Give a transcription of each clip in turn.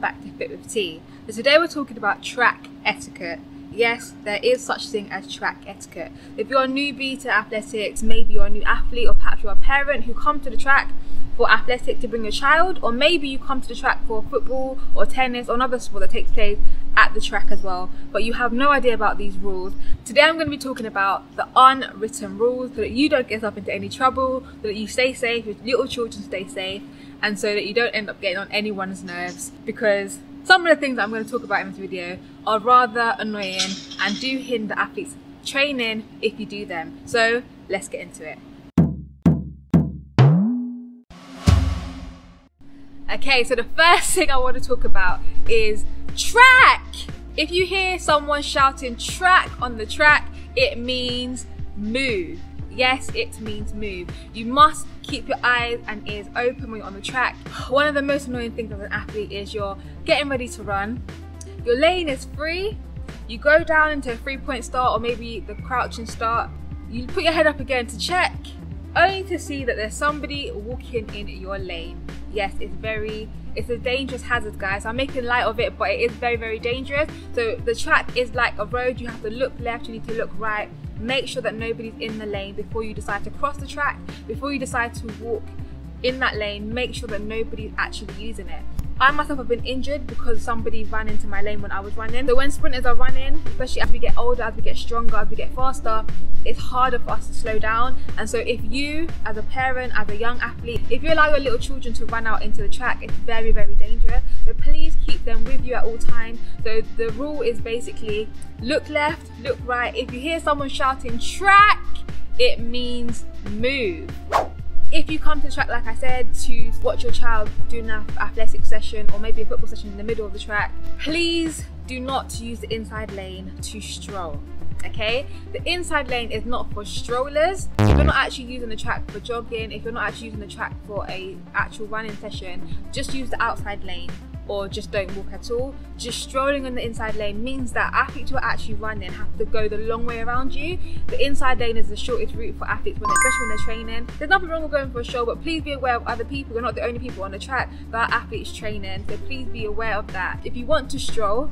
back to Fit with T. So today we're talking about track etiquette. Yes, there is such thing as track etiquette. If you're a newbie to athletics, maybe you're a new athlete, or perhaps you're a parent who come to the track for athletic to bring your child, or maybe you come to the track for football or tennis or another sport that takes place at the track as well, but you have no idea about these rules. Today I'm going to be talking about the unwritten rules so that you don't get yourself into any trouble, so that you stay safe, your little children stay safe, and so that you don't end up getting on anyone's nerves, because some of the things that I'm going to talk about in this video are rather annoying and do hinder athletes' training if you do them. So let's get into it. Okay, so the first thing I want to talk about is track. If you hear someone shouting track on the track, it means move. Yes, it means move. You must keep your eyes and ears open when you're on the track. One of the most annoying things as an athlete is you're getting ready to run. Your lane is free. You go down into a 3-point start, or maybe the crouching start. You put your head up again to check, only to see that there's somebody walking in your lane. Yes, it's a dangerous hazard, guys. I'm making light of it, but it is very, very dangerous. So the track is like a road. You have to look left, you need to look right. Make sure that nobody's in the lane before you decide to cross the track. Before you decide to walk in that lane, make sure that nobody's actually using it. I myself have been injured because somebody ran into my lane when I was running. So when sprinters are running, especially as we get older, as we get stronger, as we get faster, it's harder for us to slow down. And so if you, as a parent, as a young athlete, if you allow your little children to run out into the track, it's very, very dangerous. So please keep them with you at all times. So the rule is basically look left, look right. If you hear someone shouting track, it means move. If you come to the track, like I said, to watch your child doing an athletic session or maybe a football session in the middle of the track, please do not use the inside lane to stroll, okay? The inside lane is not for strollers. If you're not actually using the track for jogging, if you're not actually using the track for an actual running session, just use the outside lane, or just don't walk at all. Just strolling on the inside lane means that athletes who are actually running have to go the long way around you. The inside lane is the shortest route for athletes, especially when they're training. There's nothing wrong with going for a stroll, but please be aware of other people. You're not the only people on the track that are athletes training, so please be aware of that. If you want to stroll,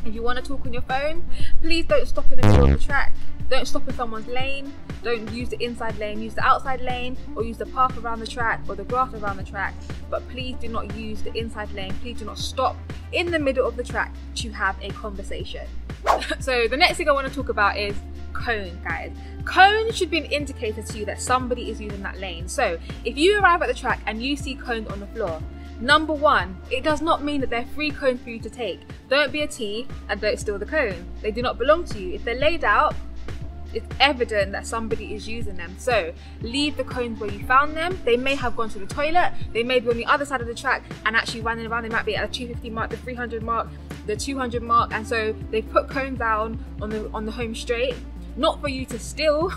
if you want to talk on your phone, please don't stop in the middle of the track. Don't stop in someone's lane. Don't use the inside lane, use the outside lane, or use the path around the track or the grass around the track. But please do not use the inside lane. Please do not stop in the middle of the track to have a conversation. So the next thing I want to talk about is cone, guys. Cone should be an indicator to you that somebody is using that lane. So if you arrive at the track and you see cones on the floor, number one, it does not mean that they're free cones for you to take. Don't be a thief and don't steal the cone. They do not belong to you. If they're laid out, it's evident that somebody is using them. So leave the cones where you found them. They may have gone to the toilet, they may be on the other side of the track and actually running around. They might be at the 250 mark, the 300 mark, the 200 mark, and so they put cones down on the home straight, not for you to steal,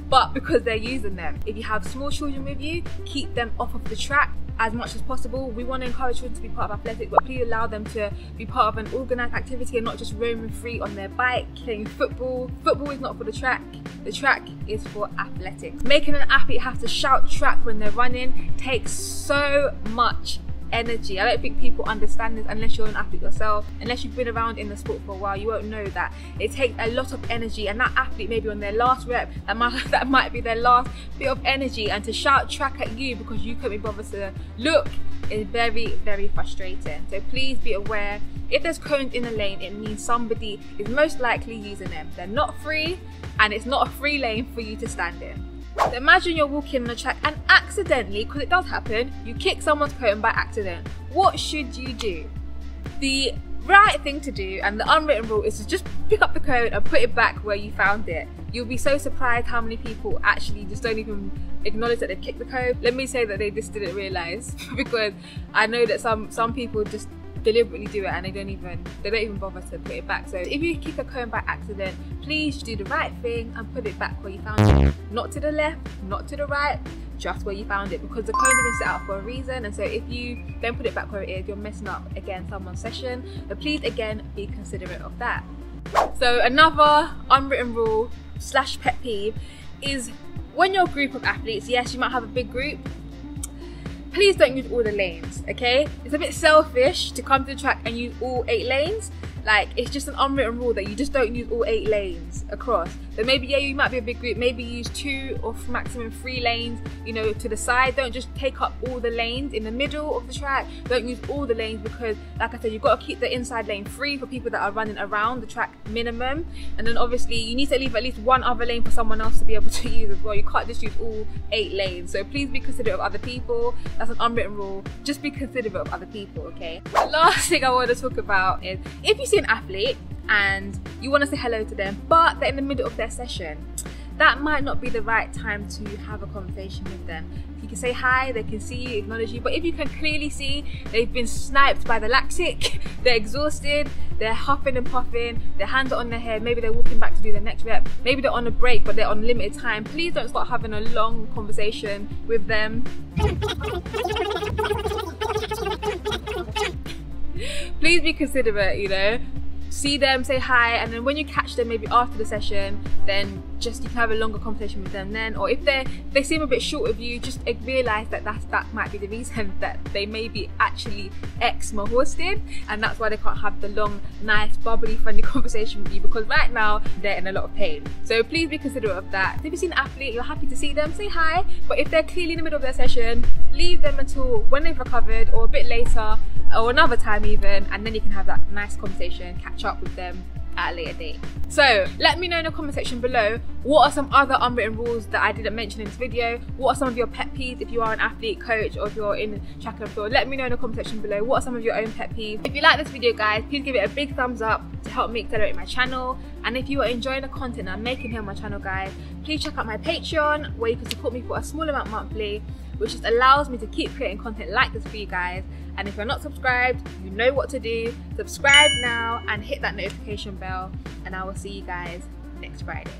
but because they're using them. If you have small children with you, keep them off of the track as much as possible. We want to encourage children to be part of athletics, but please allow them to be part of an organised activity and not just roaming free on their bike, playing football. Football is not for the track. The track is for athletics. Making an athlete have to shout track when they're running takes so much energy. I don't think people understand this unless you're an athlete yourself. Unless you've been around in the sport for a while, you won't know that it takes a lot of energy, and that athlete may be on their last rep, that might be their last bit of energy, and to shout track at you because you couldn't be bothered to look is very, very frustrating. So please be aware, if there's cones in the lane, it means somebody is most likely using them. They're not free, and it's not a free lane for you to stand in. So imagine you're walking on a track and accidentally, because it does happen, you kick someone's cone by accident. What should you do? The right thing to do, and the unwritten rule, is to just pick up the cone and put it back where you found it. You'll be so surprised how many people actually just don't even acknowledge that they've kicked the cone. Let me say that they just didn't realise, because I know that some people just deliberately do it and they don't even bother to put it back. So if you kick a cone by accident, please do the right thing and put it back where you found it. Not to the left, not to the right, just where you found it, because the cones have been set out for a reason. And so if you then put it back where it is, you're messing up again someone's session. But please again be considerate of that. So another unwritten rule / pet peeve is when you're a group of athletes, yes, you might have a big group, please don't use all the lanes, okay? It's a bit selfish to come to the track and use all 8 lanes. Like, it's just an unwritten rule that you just don't use all 8 lanes across. So maybe, yeah, you might be a big group, maybe use 2 or maximum 3 lanes, you know, to the side. Don't just take up all the lanes in the middle of the track. Don't use all the lanes because, like I said, you've got to keep the inside lane free for people that are running around the track minimum. And then obviously you need to leave at least 1 other lane for someone else to be able to use as well. You can't just use all 8 lanes. So please be considerate of other people. That's an unwritten rule. Just be considerate of other people, okay? The last thing I want to talk about is, if you see an athlete and you want to say hello to them but they're in the middle of their session, that might not be the right time to have a conversation with them. You can say hi, they can see you, acknowledge you, but if you can clearly see they've been sniped by the lactic, they're exhausted, they're huffing and puffing, their hands are on their head, maybe they're walking back to do the next rep, maybe they're on a break but they're on limited time, please don't start having a long conversation with them. Please be considerate, you know. See them, say hi, and then when you catch them maybe after the session, then just you can have a longer conversation with them then. Or if they seem a bit short of you, just realise that that might be the reason that they may be actually exhausted, and that's why they can't have the long, nice, bubbly, friendly conversation with you, because right now they're in a lot of pain. So please be considerate of that. If you see an athlete, you're happy to see them, say hi, but if they're clearly in the middle of their session, leave them until when they've recovered or a bit later or another time even, and then you can have that nice conversation, catch up with them at a later date. So let me know in the comment section below, what are some other unwritten rules that I didn't mention in this video? What are some of your pet peeves if you are an athlete, coach, or if you're in track and field? Let me know in the comment section below, what are some of your own pet peeves? If you like this video, guys, please give it a big thumbs up to help me accelerate my channel. And if you are enjoying the content I'm making here on my channel, guys, please check out my Patreon, where you can support me for a small amount monthly, which just allows me to keep creating content like this for you guys. And if you're not subscribed, you know what to do. Subscribe now and hit that notification bell, and I will see you guys next Friday.